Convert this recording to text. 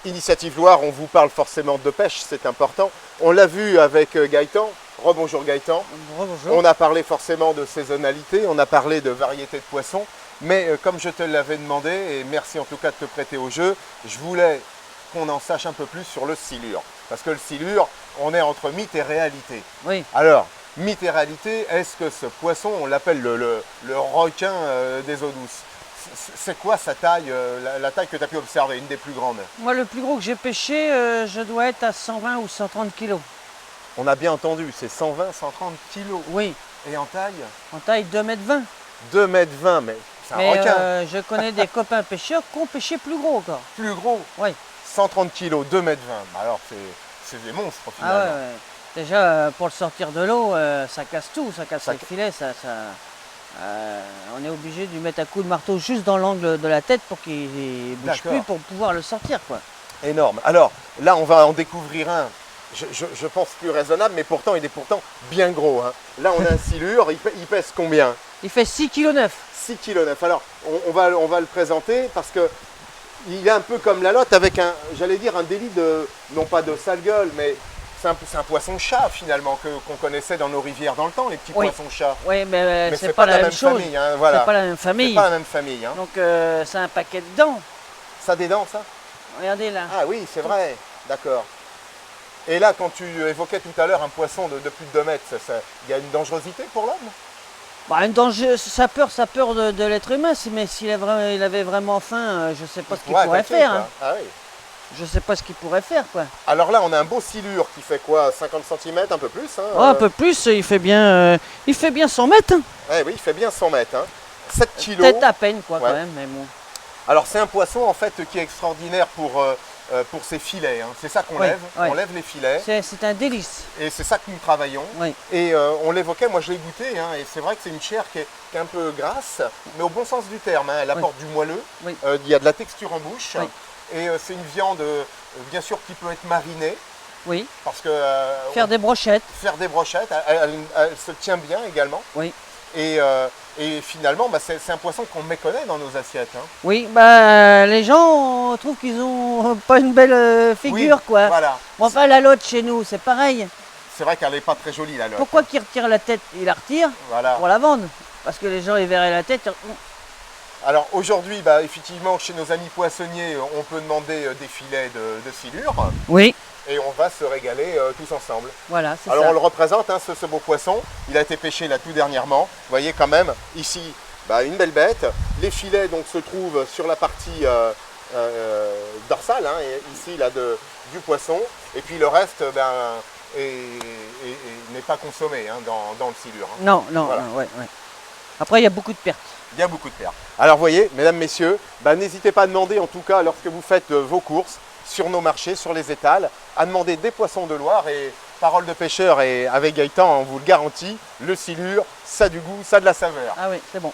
Initiative Loire, on vous parle forcément de pêche, c'est important. On l'a vu avec Gaëtan. Rebonjour Gaëtan. Rebonjour. On a parlé forcément de saisonnalité, on a parlé de variété de poissons. Mais comme je te l'avais demandé, et merci en tout cas de te prêter au jeu, je voulais qu'on en sache un peu plus sur le silure. Parce que le silure, on est entre mythe et réalité. Oui. Alors, mythe et réalité, est-ce que ce poisson, on l'appelle le requin des eaux douces? C'est quoi sa taille, la taille que tu as pu observer, une des plus grandes? Moi, le plus gros que j'ai pêché, je dois être à 120 ou 130 kilos. On a bien entendu, c'est 120, 130 kilos. Oui. Et en taille? En taille 2,20 m. 2,20 m, mais c'est un requin. Je connais des copains pêcheurs qui ont pêché plus gros encore. Plus gros? Oui. 130 kilos, 2,20 m. Alors c'est des monstres finalement. Ah ouais. Déjà, pour le sortir de l'eau, ça casse tout, ça casse les filets, on est obligé de lui mettre un coup de marteau juste dans l'angle de la tête pour qu'il ne bouge plus pour pouvoir le sortir, quoi. Énorme. Alors là, on va en découvrir un, je pense plus raisonnable, mais pourtant il est bien gros. Hein. Là, on a un silure, il pèse combien? Il fait 6,9 kg. 6,9 kg. Alors, on va le présenter parce que il est un peu comme la lotte avec j'allais dire un délit de, non pas de sale gueule, mais c'est un poisson-chat finalement qu'on connaissait dans nos rivières dans le temps, les petits poissons-chats. Oui, mais c'est pas la même chose. Famille, hein, voilà. C'est pas la même famille. C'est pas la même famille. Hein. Donc c'est un paquet de dents. Ça a des dents, ça? Regardez là. Ah oui, c'est vrai. D'accord. Et là, quand tu évoquais tout à l'heure un poisson de plus de 2 mètres, il y a une dangerosité pour l'homme? Bah, une danger, sa peur de l'être humain, mais s'il avait vraiment faim, je ne sais pas ce qu'il pourrait faire. Hein. Ah oui. Je ne sais pas ce qu'il pourrait faire, quoi. Alors là, on a un beau silure qui fait quoi, 50 cm, un peu plus, hein, oh, un peu plus, il fait bien 100 mètres. Hein. Oui, il fait bien 100 mètres. Hein. 7 kilos. Peut-être à peine, quoi, quand même, mais bon. Alors c'est un poisson, en fait, qui est extraordinaire pour ses filets. Hein. C'est ça qu'on lève, on lève les filets. C'est un délice. Et c'est ça que nous travaillons. Oui. Et on l'évoquait, moi je l'ai goûté, hein, et c'est vrai que c'est une chair qui est un peu grasse, mais au bon sens du terme. Hein. Elle apporte du moelleux, il y a de la texture en bouche. Oui. Et c'est une viande, bien sûr, qui peut être marinée. Oui. Parce que faire des brochettes. Faire des brochettes, elle se tient bien également. Oui. Et finalement, bah, c'est un poisson qu'on méconnaît dans nos assiettes. Hein. Oui, bah, les gens trouvent qu'ils ont pas une belle figure, quoi. Voilà. Bon, enfin, la lotte chez nous, c'est pareil. C'est vrai qu'elle n'est pas très jolie, la lotte. Pourquoi qu'ils retirent la tête? Ils la retirent pour la vendre. Parce que les gens, ils verraient la tête. Alors aujourd'hui, bah, effectivement, chez nos amis poissonniers, on peut demander des filets de silure. Oui. Et on va se régaler tous ensemble. Voilà, c'est ça. Alors on le représente, hein, ce beau poisson. Il a été pêché là tout dernièrement. Vous voyez quand même, ici, bah, une belle bête. Les filets donc, se trouvent sur la partie dorsale, hein, et ici là, du poisson. Et puis le reste n'est pas consommé hein, dans le silure. Hein. Non, voilà. ouais. Après, il y a beaucoup de pertes. Il y a beaucoup de pertes. Alors vous voyez, mesdames, messieurs, bah, n'hésitez pas à demander, en tout cas, lorsque vous faites vos courses, sur nos marchés, sur les étals, à demander des poissons de Loire. Et parole de pêcheur, et avec Gaëtan, on vous le garantit, le silure, ça a du goût, ça a de la saveur. Ah oui, c'est bon.